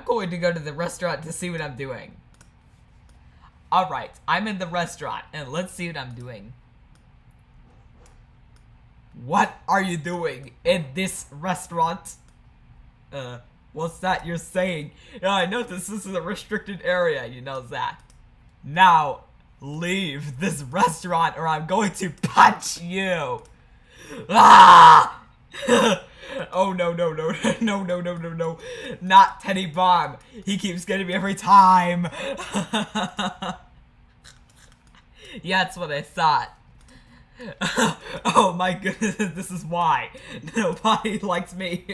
going to go to the restaurant to see what I'm doing. Alright, I'm in the restaurant, and let's see what I'm doing. What are you doing in this restaurant? What's that you're saying? Yeah, I know this is a restricted area, you know that. Now, leave this restaurant or I'm going to punch you! Ah! Oh no, no, no, no, no, no, no, no. Not Teddybomb. He keeps getting me every time. Yeah, that's what I thought. Oh my goodness, this is why. Nobody likes me.